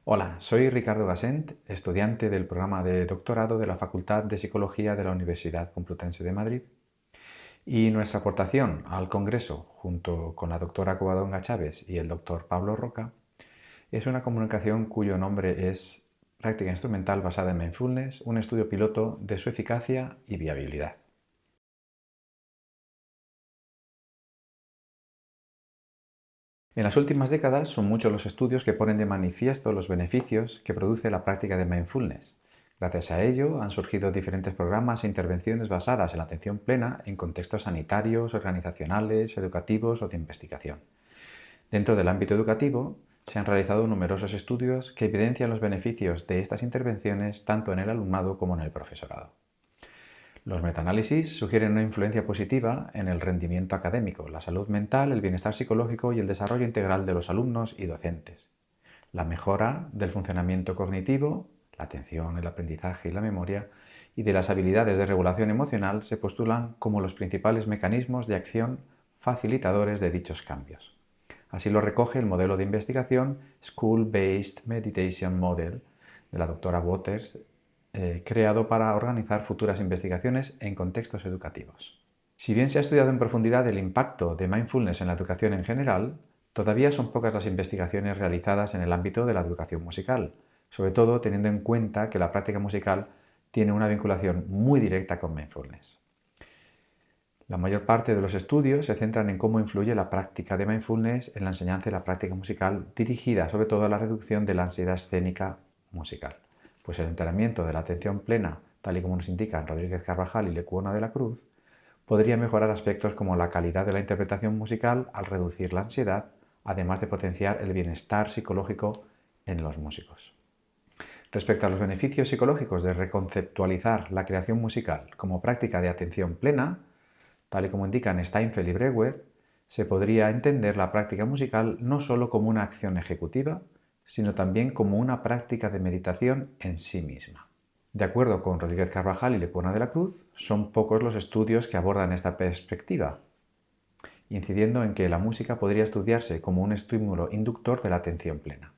Hola, soy Ricardo Gasent, estudiante del programa de doctorado de la Facultad de Psicología de la Universidad Complutense de Madrid, y nuestra aportación al Congreso, junto con la doctora Covadonga Chávez y el doctor Pablo Roca, es una comunicación cuyo nombre es Práctica Instrumental basada en Mindfulness, un estudio piloto de su eficacia y viabilidad. En las últimas décadas son muchos los estudios que ponen de manifiesto los beneficios que produce la práctica de mindfulness. Gracias a ello han surgido diferentes programas e intervenciones basadas en la atención plena en contextos sanitarios, organizacionales, educativos o de investigación. Dentro del ámbito educativo, se han realizado numerosos estudios que evidencian los beneficios de estas intervenciones tanto en el alumnado como en el profesorado. Los metaanálisis sugieren una influencia positiva en el rendimiento académico, la salud mental, el bienestar psicológico y el desarrollo integral de los alumnos y docentes. La mejora del funcionamiento cognitivo, la atención, el aprendizaje y la memoria, y de las habilidades de regulación emocional se postulan como los principales mecanismos de acción facilitadores de dichos cambios. Así lo recoge el modelo de investigación School-Based Meditation Model de la doctora Waters, creado para organizar futuras investigaciones en contextos educativos. Si bien se ha estudiado en profundidad el impacto de mindfulness en la educación en general, todavía son pocas las investigaciones realizadas en el ámbito de la educación musical, sobre todo teniendo en cuenta que la práctica musical tiene una vinculación muy directa con mindfulness. La mayor parte de los estudios se centran en cómo influye la práctica de mindfulness en la enseñanza y la práctica musical, dirigida sobre todo a la reducción de la ansiedad escénica musical, pues el entrenamiento de la atención plena, tal y como nos indican Rodríguez Carvajal y Lecuona de la Cruz, podría mejorar aspectos como la calidad de la interpretación musical al reducir la ansiedad, además de potenciar el bienestar psicológico en los músicos. Respecto a los beneficios psicológicos de reconceptualizar la creación musical como práctica de atención plena, tal y como indican Steinfeld y Breuer, se podría entender la práctica musical no solo como una acción ejecutiva, sino también como una práctica de meditación en sí misma. De acuerdo con Rodríguez Carvajal y Lecuona de la Cruz, son pocos los estudios que abordan esta perspectiva, incidiendo en que la música podría estudiarse como un estímulo inductor de la atención plena.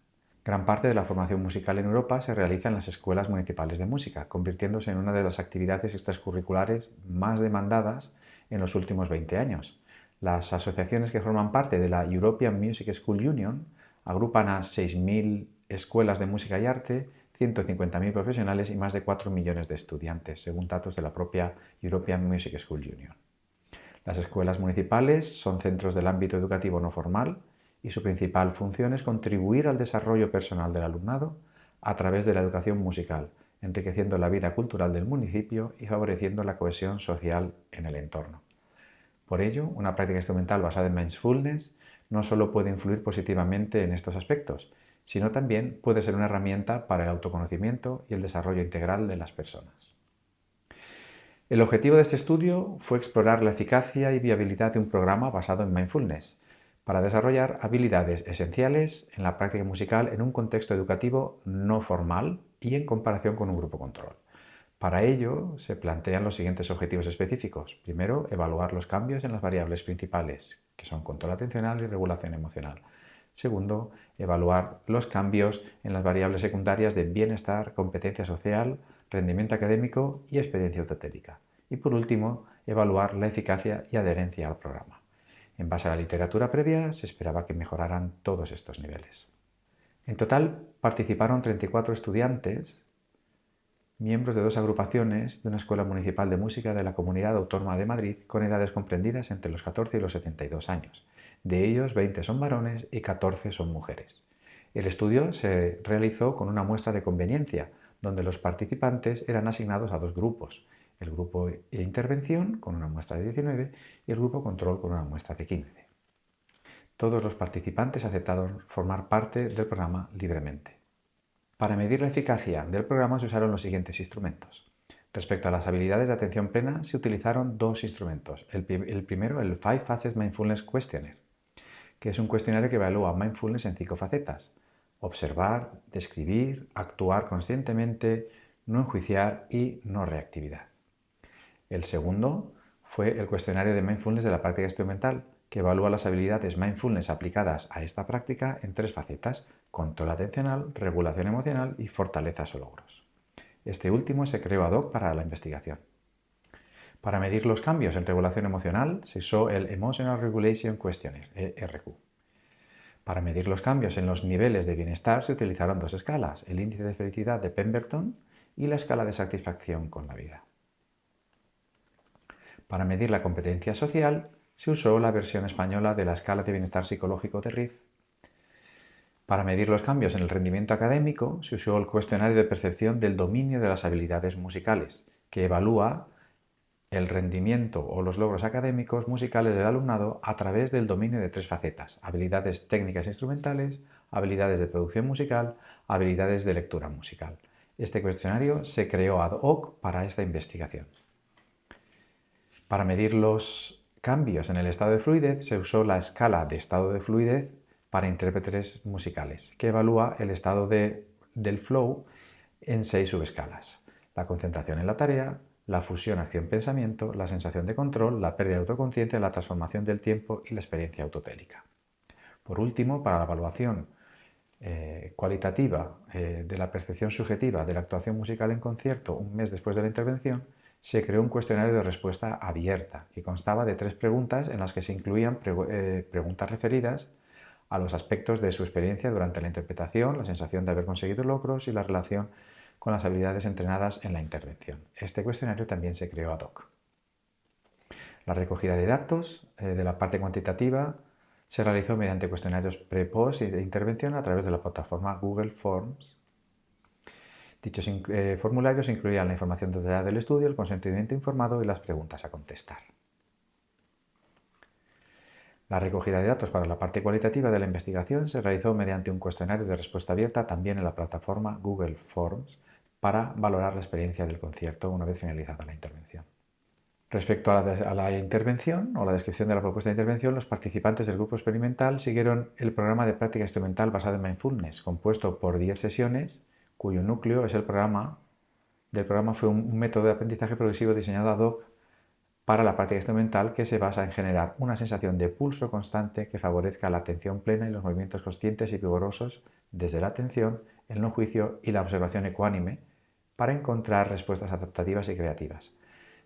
Gran parte de la formación musical en Europa se realiza en las escuelas municipales de música, convirtiéndose en una de las actividades extracurriculares más demandadas en los últimos 20 años. Las asociaciones que forman parte de la European Music School Union agrupan a 6.000 escuelas de música y arte, 150.000 profesionales y más de 4 millones de estudiantes, según datos de la propia European Music School Union. Las escuelas municipales son centros del ámbito educativo no formal y su principal función es contribuir al desarrollo personal del alumnado a través de la educación musical, enriqueciendo la vida cultural del municipio y favoreciendo la cohesión social en el entorno. Por ello, una práctica instrumental basada en mindfulness no solo puede influir positivamente en estos aspectos, sino también puede ser una herramienta para el autoconocimiento y el desarrollo integral de las personas. El objetivo de este estudio fue explorar la eficacia y viabilidad de un programa basado en mindfulness para desarrollar habilidades esenciales en la práctica musical en un contexto educativo no formal y en comparación con un grupo control. Para ello, se plantean los siguientes objetivos específicos. Primero, evaluar los cambios en las variables principales, que son control atencional y regulación emocional. Segundo, evaluar los cambios en las variables secundarias de bienestar, competencia social, rendimiento académico y experiencia autotética. Y por último, evaluar la eficacia y adherencia al programa. En base a la literatura previa, se esperaba que mejoraran todos estos niveles. En total, participaron 34 estudiantes, miembros de dos agrupaciones de una escuela municipal de música de la Comunidad Autónoma de Madrid con edades comprendidas entre los 14 y los 72 años. De ellos, 20 son varones y 14 son mujeres. El estudio se realizó con una muestra de conveniencia, donde los participantes eran asignados a dos grupos, el grupo de intervención con una muestra de 19 y el grupo control con una muestra de 15. Todos los participantes aceptaron formar parte del programa libremente. Para medir la eficacia del programa se usaron los siguientes instrumentos. Respecto a las habilidades de atención plena, se utilizaron dos instrumentos. El primero, el Five Phases Mindfulness Questionnaire, que es un cuestionario que evalúa mindfulness en 5 facetas: observar, describir, actuar conscientemente, no enjuiciar y no reactividad. El segundo fue el cuestionario de mindfulness de la práctica instrumental, que evalúa las habilidades mindfulness aplicadas a esta práctica en 3 facetas: control atencional, regulación emocional y fortalezas o logros. Este último se creó ad hoc para la investigación. Para medir los cambios en regulación emocional se usó el Emotional Regulation Questionnaire, ERQ. Para medir los cambios en los niveles de bienestar se utilizaron dos escalas, el índice de felicidad de Pemberton y la escala de satisfacción con la vida. Para medir la competencia social se usó la versión española de la escala de bienestar psicológico de Riff. Para medir los cambios en el rendimiento académico se usó el cuestionario de percepción del dominio de las habilidades musicales, que evalúa el rendimiento o los logros académicos musicales del alumnado a través del dominio de tres facetas: habilidades técnicas e instrumentales, habilidades de producción musical, habilidades de lectura musical. Este cuestionario se creó ad hoc para esta investigación. Para medir los cambios en el estado de fluidez se usó la escala de estado de fluidez para intérpretes musicales, que evalúa el estado del flow en 6 subescalas: la concentración en la tarea, la fusión acción-pensamiento, la sensación de control, la pérdida de autoconciencia, la transformación del tiempo y la experiencia autotélica. Por último, para la evaluación cualitativa de la percepción subjetiva de la actuación musical en concierto un mes después de la intervención, se creó un cuestionario de respuesta abierta que constaba de 3 preguntas en las que se incluían preguntas referidas a los aspectos de su experiencia durante la interpretación, la sensación de haber conseguido logros y la relación con las habilidades entrenadas en la intervención. Este cuestionario también se creó ad hoc. La recogida de datos de la parte cuantitativa se realizó mediante cuestionarios pre-post y de intervención a través de la plataforma Google Forms. Dichos formularios incluían la información detallada del estudio, el consentimiento informado y las preguntas a contestar. La recogida de datos para la parte cualitativa de la investigación se realizó mediante un cuestionario de respuesta abierta también en la plataforma Google Forms para valorar la experiencia del concierto una vez finalizada la intervención. Respecto a la intervención o la descripción de la propuesta de intervención, los participantes del grupo experimental siguieron el programa de práctica instrumental basado en mindfulness, compuesto por 10 sesiones, cuyo núcleo es el programa. Del programa fue un método de aprendizaje progresivo diseñado ad hoc para la práctica instrumental, que se basa en generar una sensación de pulso constante que favorezca la atención plena y los movimientos conscientes y vigorosos desde la atención, el no juicio y la observación ecuánime para encontrar respuestas adaptativas y creativas.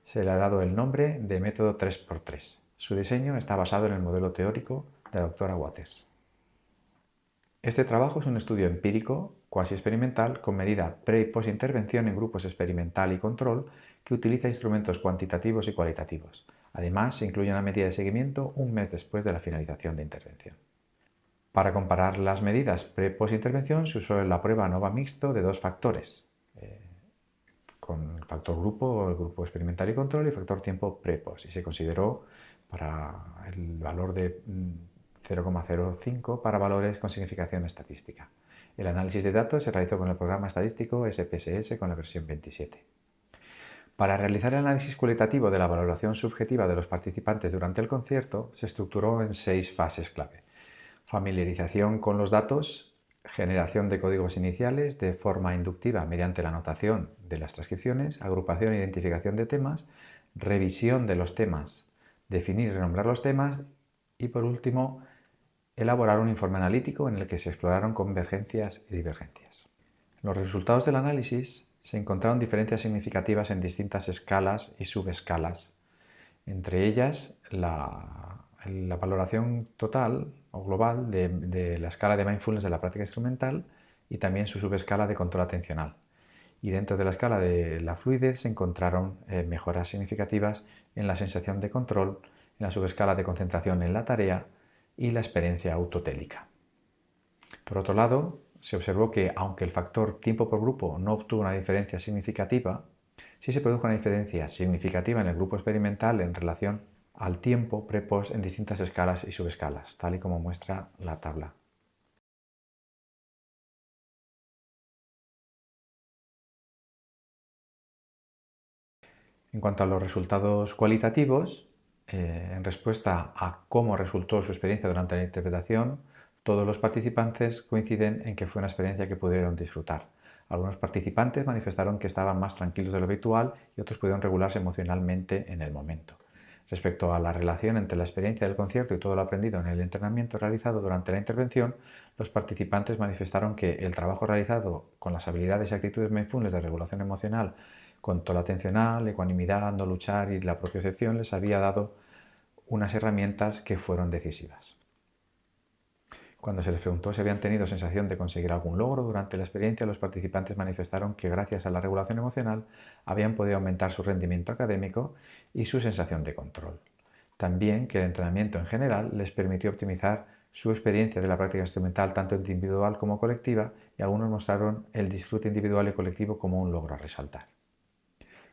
Se le ha dado el nombre de método 3x3. Su diseño está basado en el modelo teórico de la doctora Waters. Este trabajo es un estudio empírico, cuasi experimental, con medida pre- y post-intervención en grupos experimental y control, que utiliza instrumentos cuantitativos y cualitativos. Además, se incluye una medida de seguimiento un mes después de la finalización de intervención. Para comparar las medidas pre- y post-intervención se usó la prueba ANOVA mixto de 2 factores, con el factor grupo, el grupo experimental y control, y el factor tiempo pre-post, y se consideró para el valor de 0,05 para valores con significación estadística. El análisis de datos se realizó con el programa estadístico SPSS con la versión 27. Para realizar el análisis cualitativo de la valoración subjetiva de los participantes durante el concierto, se estructuró en 6 fases clave: familiarización con los datos, generación de códigos iniciales de forma inductiva mediante la anotación de las transcripciones, agrupación e identificación de temas, revisión de los temas, definir y renombrar los temas y, por último, elaborar un informe analítico en el que se exploraron convergencias y divergencias. En los resultados del análisis se encontraron diferencias significativas en distintas escalas y subescalas, entre ellas la valoración total o global de la escala de mindfulness de la práctica instrumental y también su subescala de control atencional. Y dentro de la escala de la fluidez se encontraron mejoras significativas en la sensación de control, en la subescala de concentración en la tarea y la experiencia autotélica. Por otro lado, se observó que, aunque el factor tiempo por grupo no obtuvo una diferencia significativa, sí se produjo una diferencia significativa en el grupo experimental en relación al tiempo pre-post en distintas escalas y subescalas, tal y como muestra la tabla. En cuanto a los resultados cualitativos, en respuesta a cómo resultó su experiencia durante la interpretación, todos los participantes coinciden en que fue una experiencia que pudieron disfrutar. Algunos participantes manifestaron que estaban más tranquilos de lo habitual y otros pudieron regularse emocionalmente en el momento. Respecto a la relación entre la experiencia del concierto y todo lo aprendido en el entrenamiento realizado durante la intervención, los participantes manifestaron que el trabajo realizado con las habilidades y actitudes mindfulness de regulación emocional, control atencional, ecuanimidad, no luchar y la propiocepción les había dado unas herramientas que fueron decisivas. Cuando se les preguntó si habían tenido sensación de conseguir algún logro durante la experiencia, los participantes manifestaron que gracias a la regulación emocional habían podido aumentar su rendimiento académico y su sensación de control. También que el entrenamiento en general les permitió optimizar su experiencia de la práctica instrumental tanto individual como colectiva, y algunos mostraron el disfrute individual y colectivo como un logro a resaltar.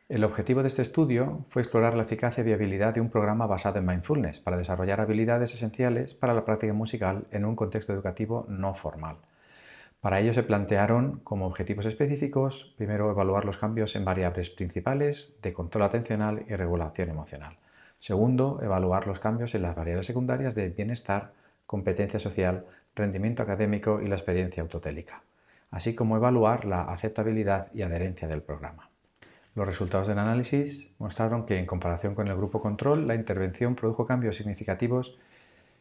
El objetivo de este estudio fue explorar la eficacia y viabilidad de un programa basado en mindfulness para desarrollar habilidades esenciales para la práctica musical en un contexto educativo no formal. Para ello se plantearon como objetivos específicos, primero, evaluar los cambios en variables principales de control atencional y regulación emocional. Segundo, evaluar los cambios en las variables secundarias de bienestar, competencia social, rendimiento académico y la experiencia autotélica, así como evaluar la aceptabilidad y adherencia del programa. Los resultados del análisis mostraron que, en comparación con el grupo control, la intervención produjo cambios significativos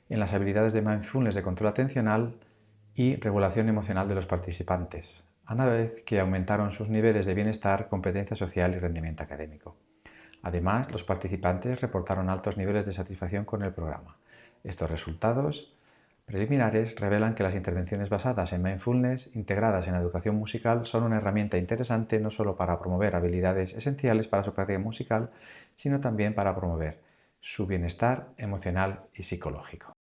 en las habilidades de mindfulness de control atencional y regulación emocional de los participantes, a la vez que aumentaron sus niveles de bienestar, competencia social y rendimiento académico. Además, los participantes reportaron altos niveles de satisfacción con el programa. Estos resultados preliminares revelan que las intervenciones basadas en mindfulness integradas en la educación musical son una herramienta interesante no solo para promover habilidades esenciales para su práctica musical, sino también para promover su bienestar emocional y psicológico.